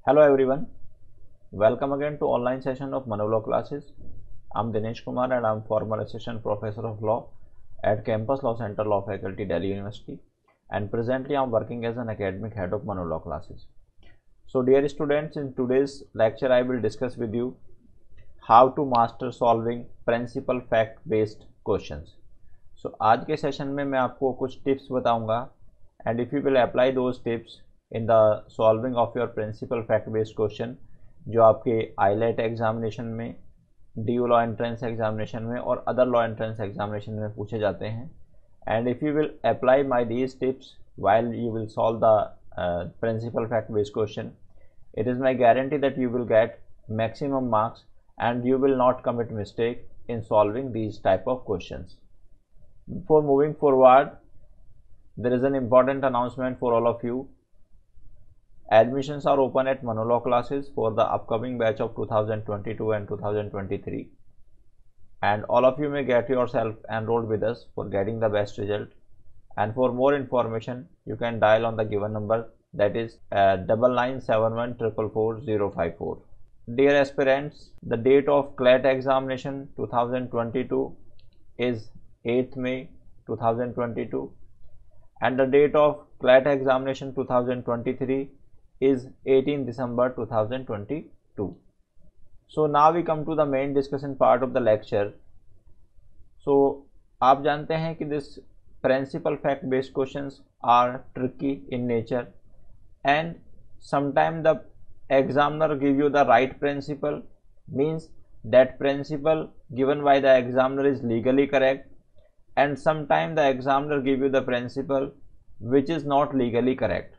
Hello everyone, welcome again to online session of Manolaw classes. I'm Dinesh Kumar and I'm former assistant professor of law at Campus Law Center Law Faculty, Delhi University, and presently I'm working as an academic head of Manolaw classes. So dear students, in today's lecture I will discuss with you how to master solving principal fact based questions. So आज के session में मैं आपको कुछ tips बताऊंगा and if you will apply those tips in the solving of your principal fact based question जो आपके IELTS examination में, DU लॉ एंट्रेंस एग्जामिनेशन में और अदर लॉ एंट्रेंस एग्जामिनेशन में पूछे जाते हैं, and if you will apply my these tips while you will solve the principal fact based question, it is my guarantee that you will get maximum marks and you will not commit mistake in solving these type of questions. Before moving forward, there is an important announcement for all of you. Admissions are open at Manolaw classes for the upcoming batch of 2022 and 2023, and all of you may get yourself enrolled with us for getting the best result. And for more information you can dial on the given number, that is 9971444054. Dear aspirants, the date of CLAT examination 2022 is 8th May 2022 and the date of CLAT examination 2023 is 18 December 2022. So now we come to the main discussion part of the lecture. So आप जानते हैं कि this principal fact based questions are tricky in nature and sometimes the examiner give you the right principle, means that principle given by the examiner is legally correct, and sometimes the examiner give you the principle which is not legally correct.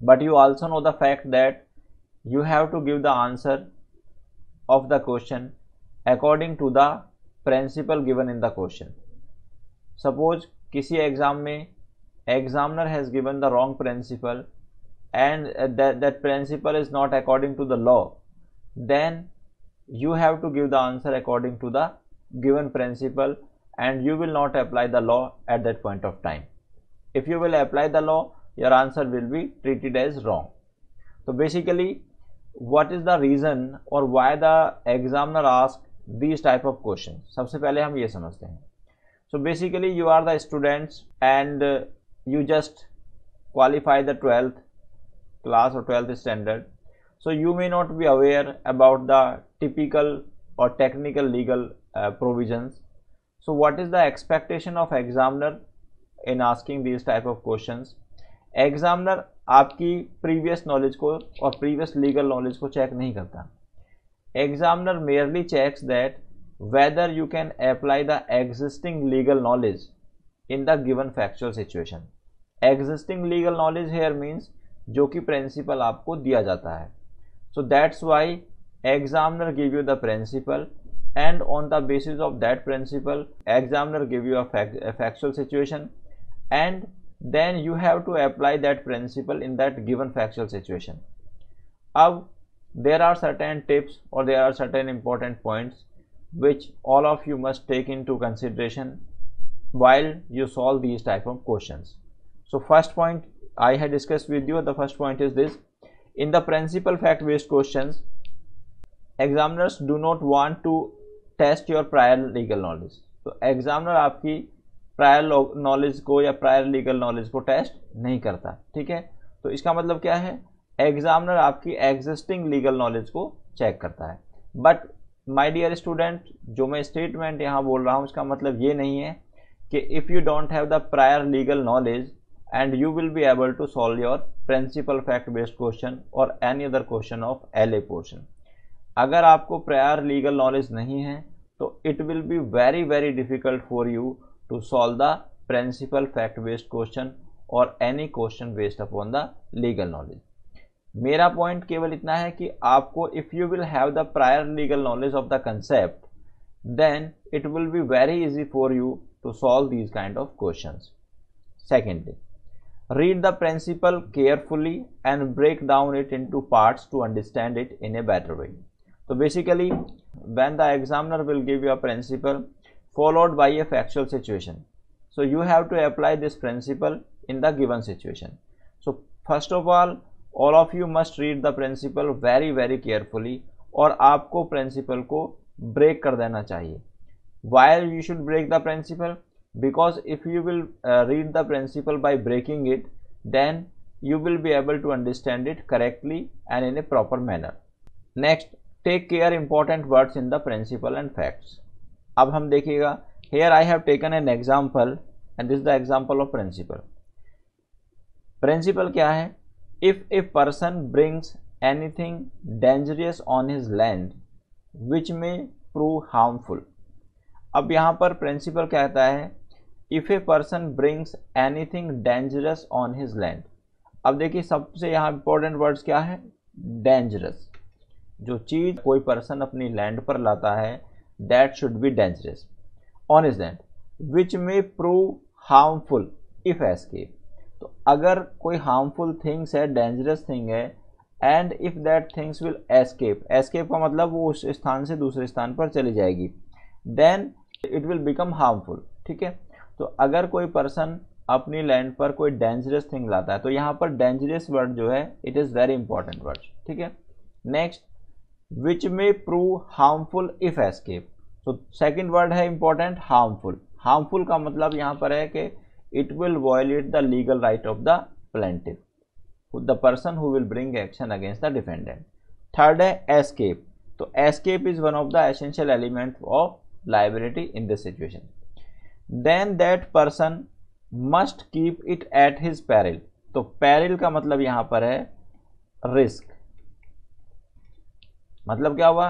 But you also know the fact that you have to give the answer of the question according to the principle given in the question. Suppose किसी exam में examiner has given the wrong principle and that principle is not according to the law, then you have to give the answer according to the given principle and you will not apply the law at that point of time. If you will apply the law, your answer will be treated as wrong. So basically, what is the reason or why the examiner asks these type of questions? सबसे पहले हम ये समझते हैं. So basically you are the students and you just qualify the 12th class or 12th standard. So you may not be aware about the typical or technical legal provisions. So what is the expectation of examiner in asking these type of questions? Examiner आपकी previous knowledge को और previous legal knowledge को check नहीं करता. Examiner merely checks that whether you can apply the existing legal knowledge in the given factual situation. Existing legal knowledge here means जो कि principle आपको दिया जाता है. So that's why examiner give you the principle and on the basis of that principle examiner give you a factual situation and then you have to apply that principle in that given factual situation. Now there are certain tips or there are certain important points which all of you must take into consideration while you solve these type of questions. So first point I had discussed with you, the first point is this: in the principal fact based questions, examiners do not want to test your prior legal knowledge. तो examiner आपकी prior knowledge को या prior legal knowledge को test नहीं करता, ठीक है. तो इसका मतलब क्या है? examiner आपकी existing legal knowledge को check करता है. But my dear student, जो मैं statement यहाँ बोल रहा हूँ उसका मतलब ये नहीं है कि if you don't have the prior legal knowledge and you will be able to solve your principal fact based question or any other question of LA portion. अगर आपको prior legal knowledge नहीं है तो it will be very difficult for you to solve the principal fact based question or any question based upon the legal knowledge. मेरा point केवल इतना है कि आपको if you will have the prior legal knowledge of the concept, then it will be very easy for you to solve these kind of questions. Secondly, read the principle carefully and break down it into parts to understand it in a better way. So basically, when the examiner will give you a principle followed by a factual situation, so you have to apply this principle in the given situation. So first of all, all of you must read the principle very very carefully, और आपको principle को break कर देना चाहिए। Why you should break the principle? Because if you will read the principle by breaking it, then you will be able to understand it correctly and in a proper manner. Next, take care important words in the principle and facts. अब हम देखिएगा, here I have taken an example and this is the example of principle. Principle क्या है? If a person brings anything dangerous on his land which may prove harmful. अब यहाँ पर principal कहता है if a person brings anything dangerous on his land. अब देखिए सबसे यहाँ इंपॉर्टेंट वर्ड्स क्या है? डेंजरस। जो चीज कोई पर्सन अपनी लैंड पर लाता है that should be dangerous on his land which में प्रूव हार्मफुल इफ एस्केप। तो अगर कोई हार्मफुल थिंग्स है, डेंजरस थिंग है, and if that things will escape, escape का मतलब वो उस स्थान से दूसरे स्थान पर चली जाएगी, then it will become harmful. ठीक है, तो अगर कोई पर्सन अपनी लैंड पर कोई डेंजरस थिंग लाता है, तो यहाँ पर डेंजरस वर्ड जो है it is very important word. ठीक है, नेक्स्ट, विच में प्रूव हार्मफुल इफ एस्केप। तो सेकंड वर्ड है इंपॉर्टेंट, हार्मफुल। हार्मफुल का मतलब यहाँ पर है कि it will violate the legal right of the plaintiff, the person who will bring action against the defendant. Third है एस्केप। तो escape is one of the essential element of liability in this situation. Then that person must keep it at his peril. तो peril का मतलब यहां पर है risk. मतलब क्या हुआ?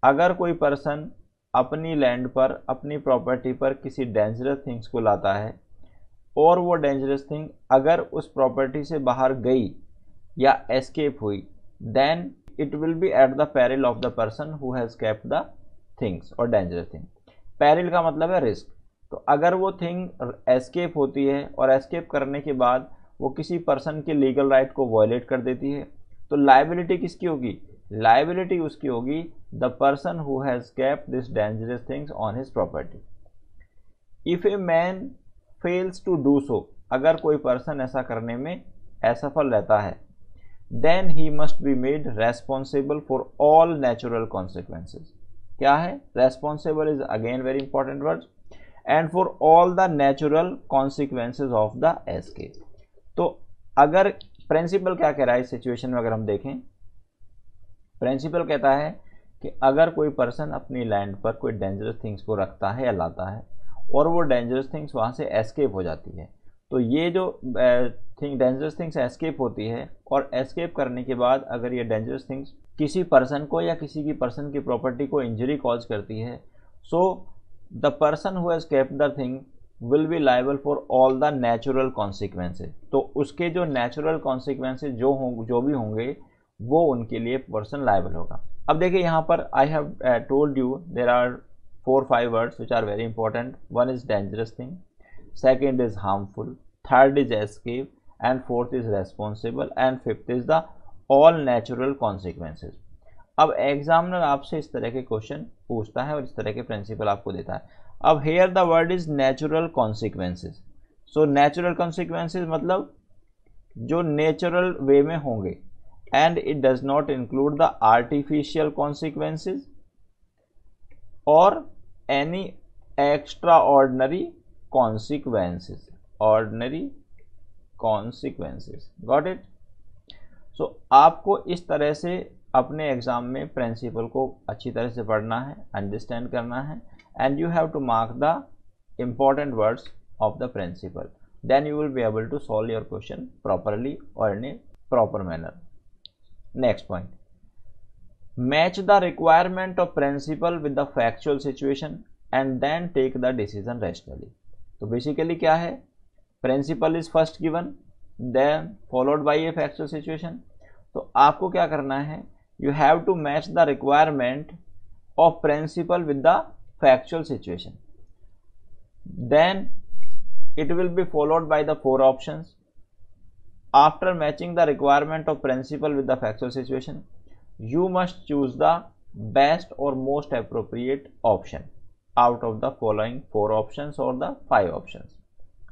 अगर कोई पर्सन अपनी लैंड पर, अपनी प्रॉपर्टी पर किसी डेंजरस थिंग्स को लाता है और वो डेंजरस थिंग अगर उस प्रॉपर्टी से बाहर गई या एस्केप हुई, then it will be at the peril of the person who has kept the things और डेंजरस थिंग। पेरिल का मतलब है रिस्क। तो अगर वो थिंग एस्केप होती है और एस्केप करने के बाद वो किसी पर्सन के लीगल राइट को वायलेट कर देती है, तो लायबिलिटी किसकी होगी? लायबिलिटी उसकी होगी the person who has kept this dangerous things on his property. If a man fails to do so, अगर कोई पर्सन ऐसा करने में असफल रहता है, then he must be made responsible for all natural consequences. क्या है? Responsible is again very important word, and for all the natural consequences of the escape. तो अगर प्रिंसिपल क्या कह रहा है इस सिचुएशन में, अगर हम देखें, प्रिंसिपल कहता है कि अगर कोई पर्सन अपनी लैंड पर कोई डेंजरस थिंग्स को रखता है या लाता है और वो डेंजरस थिंग्स वहाँ से एस्केप हो जाती है, तो ये जो डेंजरस थिंग्स एस्केप होती है और एस्केप करने के बाद अगर ये डेंजरस थिंग्स किसी पर्सन को या किसी की पर्सन की प्रॉपर्टी को इंजरी कॉज करती है, so the person who has kept the thing will be liable for all the natural consequences. तो उसके जो नेचुरल कॉन्सिक्वेंसेज जो भी होंगे वो उनके लिए पर्सन लायबल होगा। अब देखिए यहाँ पर I have told you there are 4-5 words which are very important. One is dangerous thing, second is harmful, third is escape, and fourth is responsible, and fifth is the all natural consequences. अब examiner आपसे इस तरह के question पूछता है और इस तरह के प्रिंसिपल आपको देता है। अब here the word is natural consequences. So natural consequences मतलब जो नेचुरल वे में होंगे, and it does not include the artificial consequences or any extraordinary consequences. Ordinary consequences, got it? So आपको इस तरह से अपने एग्जाम में प्रिंसिपल को अच्छी तरह से पढ़ना है, अंडरस्टैंड करना है, and you have to mark the important words of the principle, then you will be able to solve your question properly और in a proper manner. Next point, match the requirement of principle with the factual situation and then take the decision rationally. तो basically क्या है? Principle is first given, then followed by a factual situation. तो आपको क्या करना है? You have to match the requirement of principle with the factual situation, then it will be followed by the 4 options. After matching the requirement of principal with the factual situation, you must choose the best or most appropriate option out of the following 4 options or the 5 options.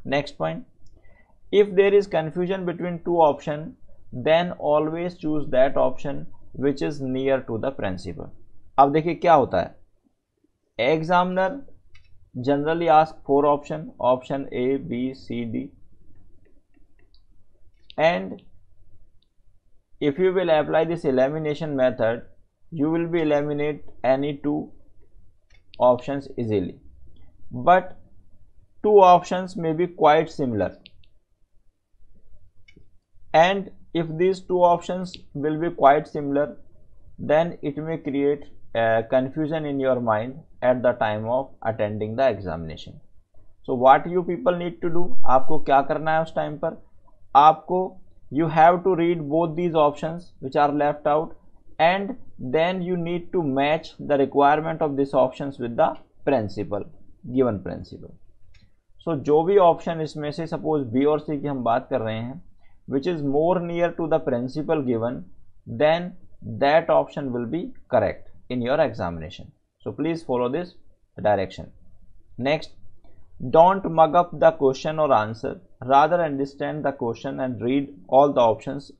Next point, if there is confusion between 2 options, then always choose that option which is near to the principal. अब देखिए क्या होता है, examiner generally ask 4 option A, B, C, D, and if you will apply this elimination method, you will be eliminate any 2 options easily, but 2 options may be quite similar, and if these 2 options will be quite similar, then it may create confusion in your mind at the time of attending the examination. So what you people need to do, आपको क्या करना है उस time पर, आपको you have to read both these options which are left out, and then you need to match the requirement of these options with the principal, given principal. So जो भी option इसमें से suppose B और C की हम बात कर रहे हैं, which is more near to the principal given, then that option will be correct in your examination. So please follow this direction. Next, don't mug up the question or answer, rather understand the question and read all the options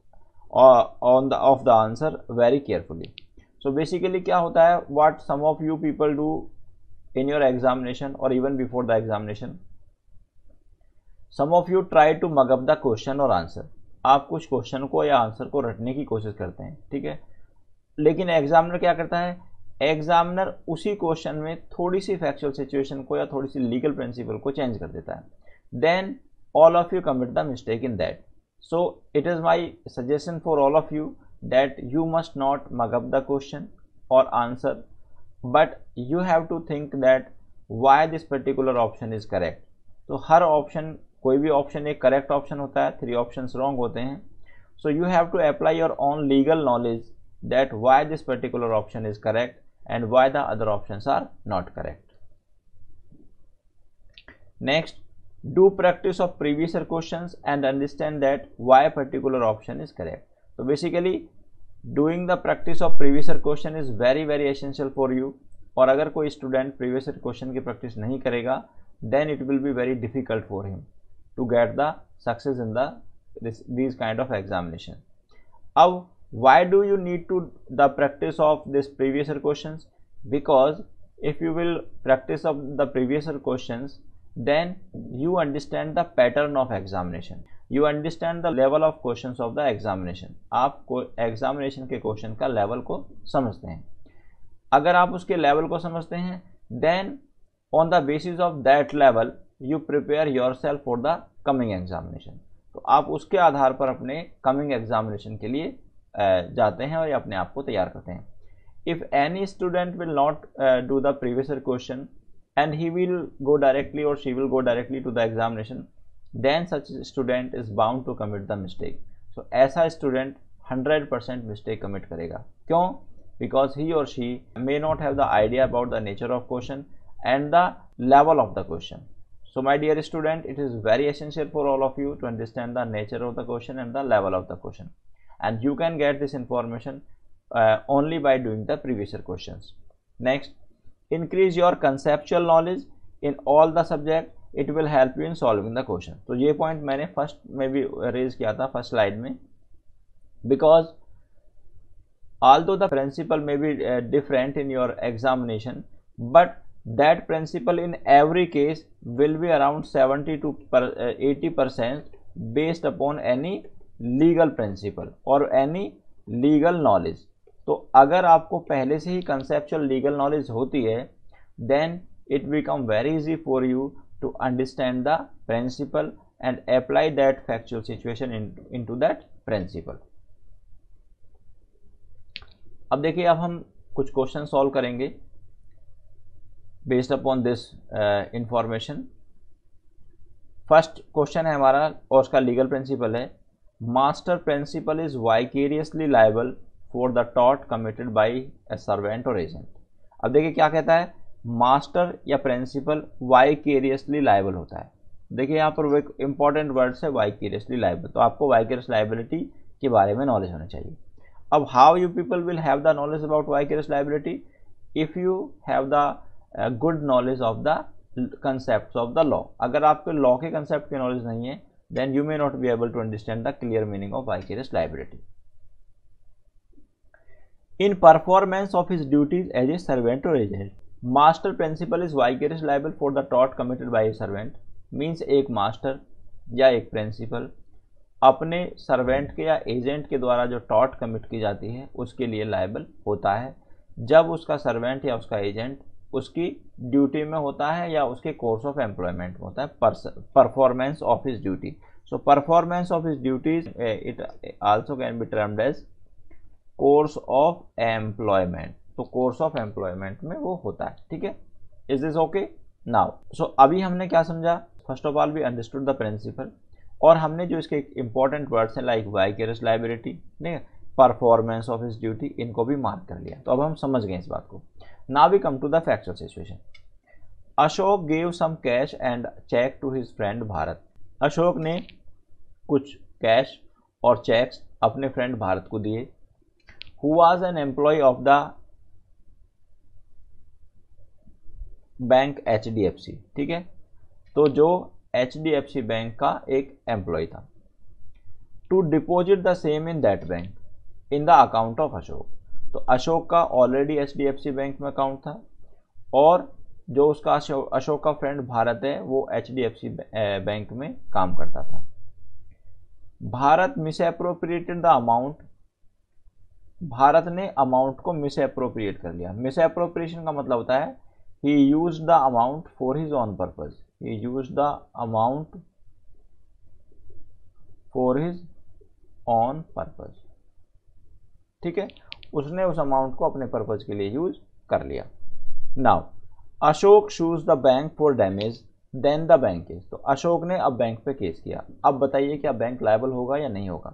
of the answer very carefully. So basically क्या होता है, what some of you people do in your examination or even before the examination, some of you try to mug up the question or answer. आप कुछ question को या answer को रटने की कोशिश करते हैं, ठीक है, लेकिन एग्जामिनर क्या करता है, एग्जामिनर उसी क्वेश्चन में थोड़ी सी फैक्चुअल सिचुएशन को या थोड़ी सी लीगल प्रिंसिपल को चेंज कर देता है, then all of you commit the mistake in that. So it is my suggestion for all of you that you must not mug up the question और answer, but you have to think that why this particular option is correct. तो हर option, कोई भी option एक correct option होता है, 3 options wrong होते हैं. So you have to apply your own legal knowledge that why this particular option is correct and why the other options are not correct. Next, do practice of previous year questions and understand that why a particular option is correct. So basically doing the practice of previous year question is very essential for you. और अगर कोई student previous year question की practice नहीं करेगा, then it will be very difficult for him to get the success in these kind of examination. अब why do you need to the practice of this previous year questions? Because if you will practice of the previous year questions, then you understand the pattern of examination, you understand the level of questions of the examination. आप examination के question का level को समझते हैं. अगर आप उसके level को समझते हैं, then on the basis of that level you prepare yourself for the coming examination. तो आप उसके आधार पर अपने coming examination के लिए जाते हैं और ये अपने आप को तैयार करते हैं. If any student will not do the previous year question and he will go directly or she will go directly to the examination, then such student is bound to commit the mistake. So ऐसा student 100% mistake commit करेगा. क्यों? Because he और she may not have the idea about the nature of question and the level of the question. So my dear student, it is very essential for all of you to understand the nature of the question and the level of the question. And you can get this information only by doing the previous year questions. Next, increase your conceptual knowledge in all the subject. It will help you in solving the question. तो ये point मैंने first में भी raise किया था first slide में, because although the principle may be different in your examination, but that principle in every case will be around 70 to 80% based upon any legal principal और any legal knowledge. तो अगर आपको पहले से ही conceptual legal knowledge होती है, then it become very easy for you to understand the principle and apply that factual situation into that principle. अब देखिए, अब हम कुछ क्वेश्चन सॉल्व करेंगे based upon this information. First question है हमारा और उसका लीगल प्रिंसिपल है, master principle is vicariously liable for the tort committed by a servant और एजेंट. अब देखिए क्या कहता है, मास्टर या प्रिंसिपल वाइकेरियसली लायबल होता है. देखिए यहाँ पर एक इंपॉर्टेंट वर्ड है वाइकेरियसली लायबल. तो आपको वाइकेरियस लायबिलिटी के बारे में नॉलेज होना चाहिए. अब how you people will have the knowledge about vicarious liability? If you have the good knowledge of the concept of the law. अगर आपको लॉ के कंसेप्ट की नॉलेज नहीं है, then you may not be able to understand the clear meaning of vicarious liability. In performance of his duties as a servant or agent, master principal is vicarious liable for the tort committed by a servant. Means एक master या एक principal अपने servant के या agent के द्वारा जो tort commit की जाती है उसके लिए लायबल होता है जब उसका सर्वेंट या उसका एजेंट उसकी ड्यूटी में होता है या उसके कोर्स ऑफ एम्प्लॉयमेंट में होता है, performance of his duty. So performance of his duties it also can be termed as course of employment. तो कोर्स ऑफ एम्प्लॉयमेंट में वो होता है. ठीक है, is this okay now? So अभी हमने क्या समझा? First of all we understood the principle और हमने जो इसके इंपॉर्टेंट वर्ड्स हैं लाइक वाइकेरियस लायबिलिटी, ठीक है, परफॉर्मेंस ऑफ हिज ड्यूटी, इनको भी मार्क कर लिया. तो अब हम समझ गए इस बात को. Now we come to the factual situation. Ashok gave some cash and cheque to his friend Bharat. Ashok ने कुछ कैश और चेक्स अपने फ्रेंड भारत को दिए. Who was an employee of the bank HDFC. ठीक है, तो जो HDFC बैंक का एक एम्प्लॉय था. To deposit the same in that bank in the account of Ashok. तो अशोक का ऑलरेडी HDFC बैंक में अकाउंट था और जो उसका अशोक का फ्रेंड भारत है वो HDFC बैंक में काम करता था. Bharat misappropriated the amount. Bharat ने अमाउंट को मिसएप्रोप्रिएट कर लिया. मिसएप्रोप्रिएशन का मतलब होता है he used the amount for his own purpose. He used the amount for his own purpose. ठीक है, उसने उस अमाउंट को अपने पर्पज के लिए यूज कर लिया. Now Ashok sues the bank for damage then the bank case. तो अशोक ने अब बैंक पे केस किया. अब बताइए क्या बैंक लायबल होगा या नहीं होगा?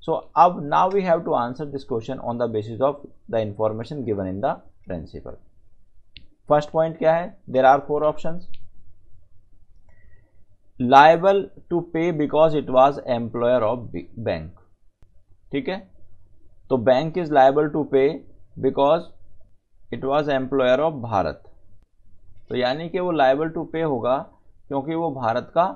सो अब now we have to answer this question on the basis of the information given in the principle. First point क्या है? There are 4 options. Liable to pay because it was employer of bank. ठीक है, तो bank is liable to pay because it was employer of Bharat. तो यानी कि वो liable to पे होगा क्योंकि वो भारत का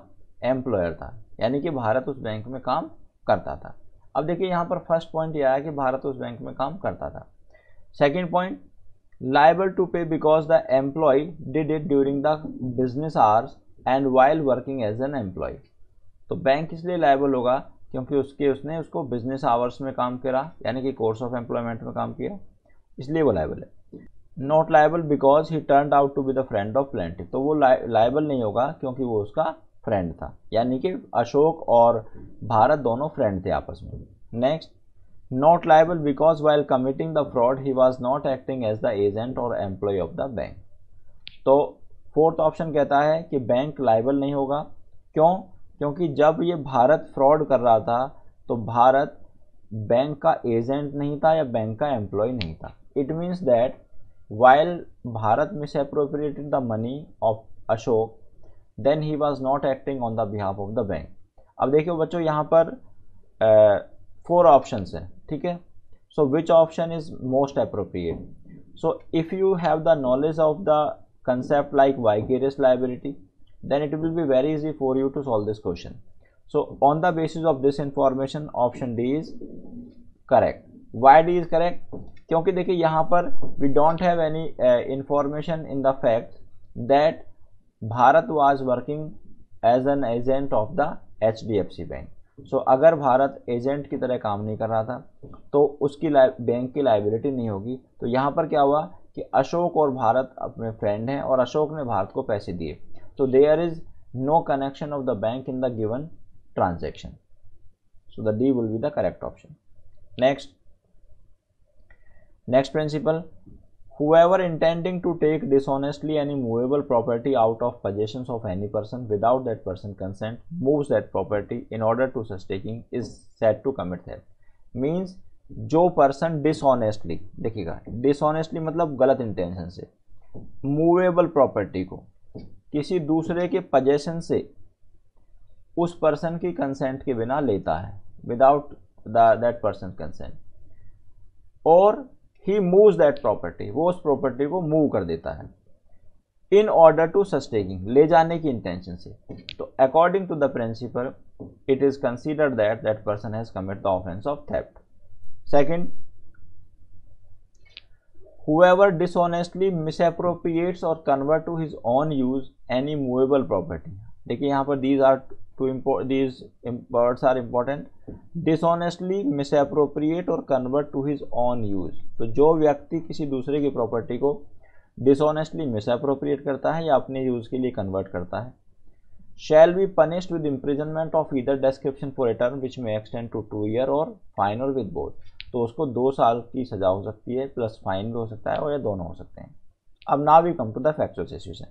एम्प्लॉयर था, यानी कि भारत उस बैंक में काम करता था. अब देखिए यहाँ पर फर्स्ट पॉइंट यह आया कि भारत उस बैंक में काम करता था. Second point, liable to pay because the employee did it during the business hours and while working as an employee. तो बैंक इसलिए लायबल होगा क्योंकि उसने उसको बिजनेस आवर्स में काम करा, यानी कि कोर्स ऑफ एम्प्लॉयमेंट में काम किया, इसलिए वो लायबल है. Not liable because he turned out to be the friend of plaintiff. तो वो लायबल नहीं होगा क्योंकि वो उसका फ्रेंड था, यानी कि अशोक और भारत दोनों फ्रेंड थे आपस में. Next, not liable because while committing the fraud he was not acting as the agent or employee of the bank. तो फोर्थ ऑप्शन कहता है कि बैंक लायबल नहीं होगा. क्यों? क्योंकि जब ये भारत फ्रॉड कर रहा था तो भारत बैंक का एजेंट नहीं था या बैंक का एम्प्लॉय नहीं था. It means that while Bharat misappropriated the money of Ashok then he was not acting on the behalf of the bank. अब देखिए बच्चों यहाँ पर 4 ऑप्शंस हैं. ठीक है, so which option is most appropriate? So if you have the knowledge of the concept like vicarious liability then it will be very easy for you to solve this question. So on the basis of this information option D is correct. Why D is correct? क्योंकि देखिए यहाँ पर we don't have any information in the fact that Bharat was working as an agent of the HDFC bank. So अगर Bharat agent की तरह काम नहीं कर रहा था तो उसकी बैंक की लायबिलिटी नहीं होगी. तो यहाँ पर क्या हुआ कि अशोक और भारत अपने फ्रेंड हैं और अशोक ने भारत को पैसे दिए. So there is no connection of the bank in the given transaction. So the D will be the correct option. Next principle, whoever intending to take dishonestly any movable property out of possessions of any person without that person consent moves that property in order to such taking is said to commit theft. Means जो person dishonestly, देखिएगा dishonestly मतलब गलत intention से movable property को किसी दूसरे के possession से उस पर्सन की कंसेंट के बिना लेता है, विदाउट दैट पर्सन कंसेंट, और ही मूव्स दैट प्रॉपर्टी, वो उस प्रॉपर्टी को मूव कर देता है. In order to such taking, ले जाने की इंटेंशन से, तो according to the principle it is considered that that person has commit the offence of theft. Second, whoever dishonestly misappropriates or convert to his own use any movable property। देखिए यहाँ पर these words are important, dishonestly misappropriate और convert to his own use। तो जो व्यक्ति किसी दूसरे की प्रॉपर्टी को dishonestly misappropriate करता है या अपने यूज के लिए कन्वर्ट करता है, shall be punished with imprisonment of either description for a term which may extend to 2 years or fine or with both। तो उसको 2 साल की सजा हो सकती है, प्लस फाइन भी हो सकता है और ये दोनों हो सकते हैं। अब now we come to the factual situation.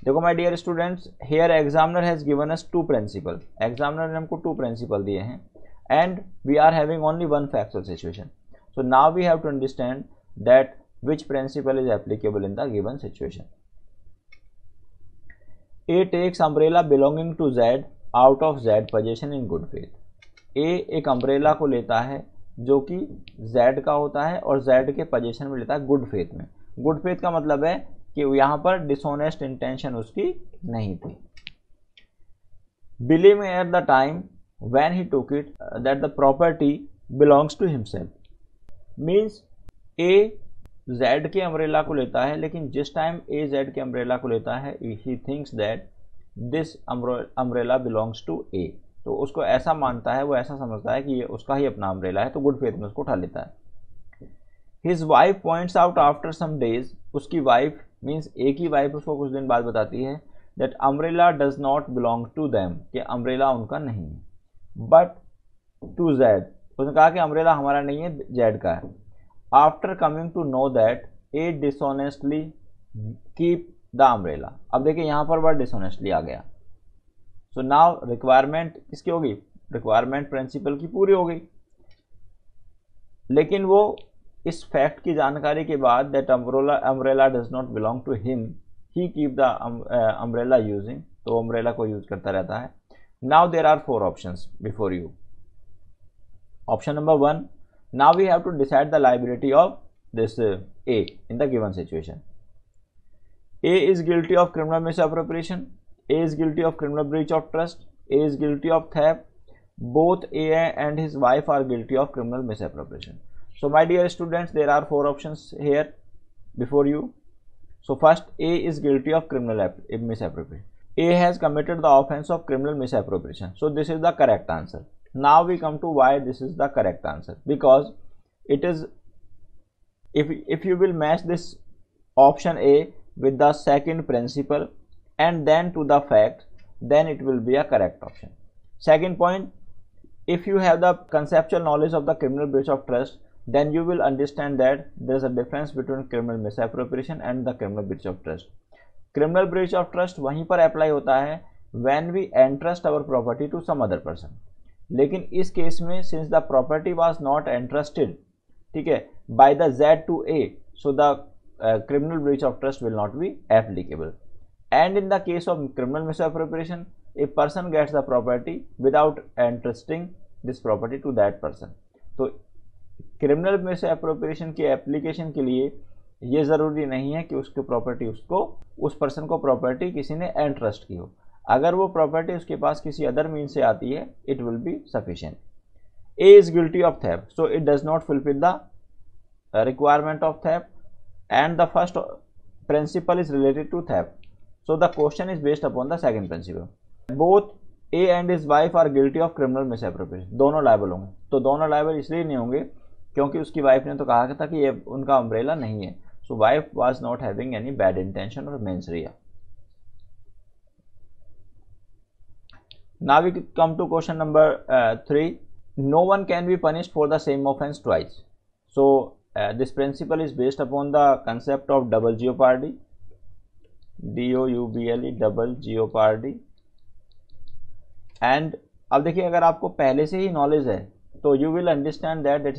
देखो my dear students, here examiner has given us 2 principle, examiner ने हमको 2 प्रिंसिपल दिए हैं and we are having only 1 factual situation. So now we have to understand that which principle is applicable in the given situation। A takes umbrella belonging to Z out of Z possession in good faith। A एक umbrella को लेता है जो कि Z का होता है और Z के पोजीशन में लेता है गुड फेथ में। गुड फेथ का मतलब है कि यहाँ पर डिसऑनेस्ट इंटेंशन उसकी नहीं थी। Believing at the time when he took it that the property belongs to himself, means A Z के अम्ब्रेला को लेता है, लेकिन जिस टाइम A Z के अम्ब्रेला को लेता है he thinks that this umbrella belongs to A, तो उसको ऐसा मानता है, वो ऐसा समझता है कि ये उसका ही अपना अम्ब्रेला है, तो गुड फेथ में उसको उठा लेता है। His wife points out after some days, उसकी वाइफ मीन्स A की वाइफ उसको कुछ दिन बाद बताती है that umbrella does not belong to them, कि अम्ब्रेला उनका नहीं है, but to Z, उसने कहा कि अम्ब्रेला हमारा नहीं है, Z का है। After coming to know that A dishonestly keep the umbrella, अब देखिए यहाँ पर वर्ड dishonestly आ गया। So now रिक्वायरमेंट किसकी होगी, रिक्वायरमेंट प्रिंसिपल की पूरी हो गई, लेकिन वो इस फैक्ट की जानकारी के बाद that umbrella does not belong to him, he keep the umbrella using, तो umbrella को यूज करता रहता है। Now there are 4 options before you। Option number 1, now we have to decide the liability of this A in the given situation। A is guilty of criminal misappropriation, A is guilty of criminal breach of trust, A is guilty of theft, both A and his wife are guilty of criminal misappropriation। So my dear students, there are 4 options here before you। So first, A is guilty of criminal misappropriation, A has committed the offense of criminal misappropriation, so this is the correct answer। Now we come to why this is the correct answer, because it is, if you will match this option A with the second principle and then to the fact, then it will be a correct option। Second point, if you have the conceptual knowledge of the criminal breach of trust, then you will understand that there is a difference between criminal misappropriation and the criminal breach of trust। criminal breach of trust वहीं पर apply होता है when we entrust our property to some other person, लेकिन इस case में since the property was not entrusted, ठीक है, by the Z to A, so the criminal breach of trust will not be applicable। and in the case of criminal misappropriation, a person gets the property without entrusting this property to that person। तो criminal misappropriation की application के लिए ये ज़रूरी नहीं है कि उसकी प्रॉपर्टी उस पर्सन को प्रॉपर्टी किसी ने एंट्रस्ट की हो, अगर वो प्रॉपर्टी उसके पास किसी अदर मीन से आती है it will be sufficient. A is guilty of theft, so it does not fulfill the requirement of theft, and the first principle is related to theft, so the question is based upon the second principle। both A and his wife are guilty of criminal misappropriation, दोनों liable होंगे, तो दोनों liable इसलिए नहीं होंगे क्योंकि उसकी wife ने तो कहा था कि ये उनका अम्ब्रेला नहीं है, so wife was not having any bad intention or mens rea. Now we come to question number 3। No one can be punished for the same offense twice। So this principle is based upon the concept of double jeopardy, DOUBLE, double jeopardy। and अब देखिए अगर आपको पहले से ही knowledge है तो you will understand that it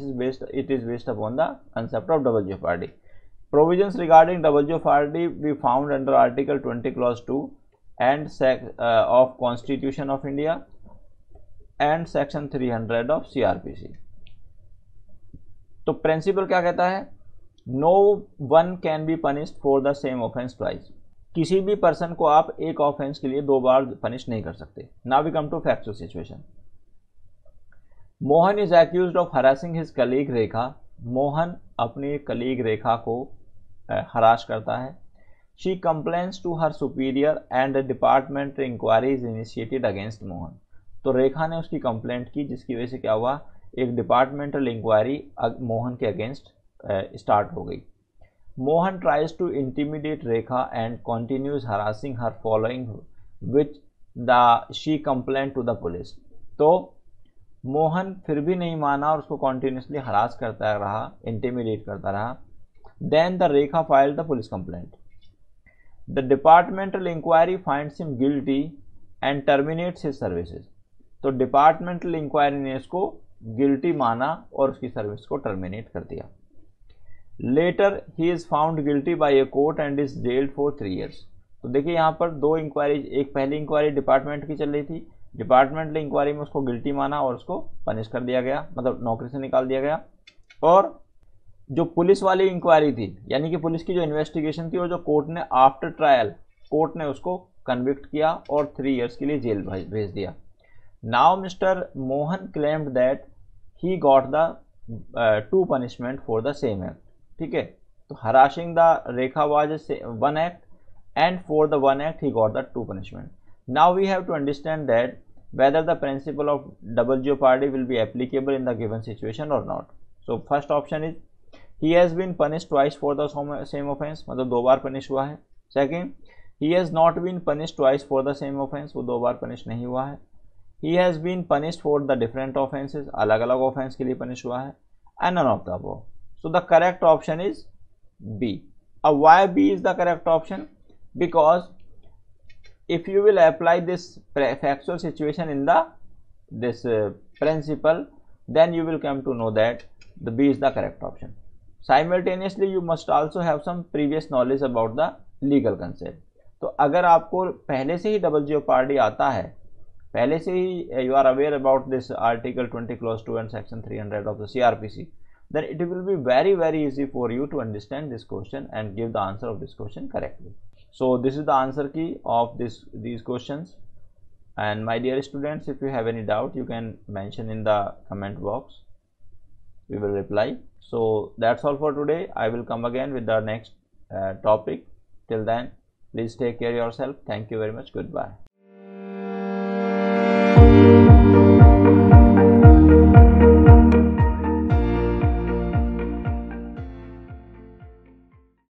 is based upon the concept of double jeopardy। Provisions regarding double jeopardy we found under Article 20 Clause 2 and of Constitution of India and Section 300 of CRPC। तो principle क्या कहता है, no one can be punished for the same offence twice. किसी भी person को आप एक offence के लिए 2 बार पनिश नहीं कर सकते। Now we come to factual situation. Mohan is accused of harassing his colleague Rekha. Mohan अपनी कलीग रेखा को हरास करता है। She complains to her superior and department inquiry is initiated against Mohan. तो रेखा ने उसकी कंप्लेंट की, जिसकी वजह से क्या हुआ, एक डिपार्टमेंटल इंक्वायरी मोहन के अगेंस्ट स्टार्ट हो गई। Mohan tries to intimidate Rekha and continues harassing her following which the she complaint to the police. तो मोहन फिर भी नहीं माना और उसको कॉन्टिन्यूसली हरास करता रहा, इंटिमिडेट करता रहा। Then the Rekha filed the police complaint. The departmental inquiry finds him guilty and terminates his services. तो डिपार्टमेंटल इंक्वायरी ने इसको गिल्टी माना और उसकी सर्विस को टर्मिनेट कर दिया। Later he is found guilty by a court and is jailed for 3 years। तो देखिए यहाँ पर 2 इंक्वायरी, एक पहली इंक्वायरी डिपार्टमेंट की चल रही थी, डिपार्टमेंटल इंक्वायरी में उसको गिल्टी माना और उसको पनिश कर दिया गया, मतलब नौकरी से निकाल दिया गया। और जो पुलिस वाली इंक्वायरी थी, यानी कि पुलिस की जो इन्वेस्टिगेशन थी, और जो कोर्ट ने आफ्टर ट्रायल कोर्ट ने उसको कन्विक्ट किया और 3 years के लिए जेल भेज दिया। Now mister Mohan claimed that he got the 2 punishment for the same act. ठीक है, तो harassing the Rekha was 1 act and for the 1 act he got the 2 punishment. Now we have to understand that whether the principle of double jeopardy will be applicable in the given situation or not. So first option is he has been punished twice for the same offense, मतलब 2 बार punish हुआ है। Second, he has not been punished twice for the same offense, वो 2 बार punish नहीं हुआ है। He has been punished for the different offenses, अलग अलग offence के लिए पनिश हुआ है। And none of the above. So the correct option is B. Why B is the correct option? Because if you will apply this factual situation in this principle, then you will come to know that the B is the correct option. Simultaneously you must also have some previous knowledge about the legal concept. तो अगर आपको पहले से ही double jeopardy आता है, पहले से ही you are aware about this article 20 clause 2 and section 300 of the CRPC, then it will be very easy for you to understand this question and give the answer of this question correctly. So this is the answer key of these questions. And my dear students, if you have any doubt, you can mention in the comment box. We will reply. So that's all for today. I will come again with the next topic. Till then, please take care of yourself. Thank you very much. Goodbye.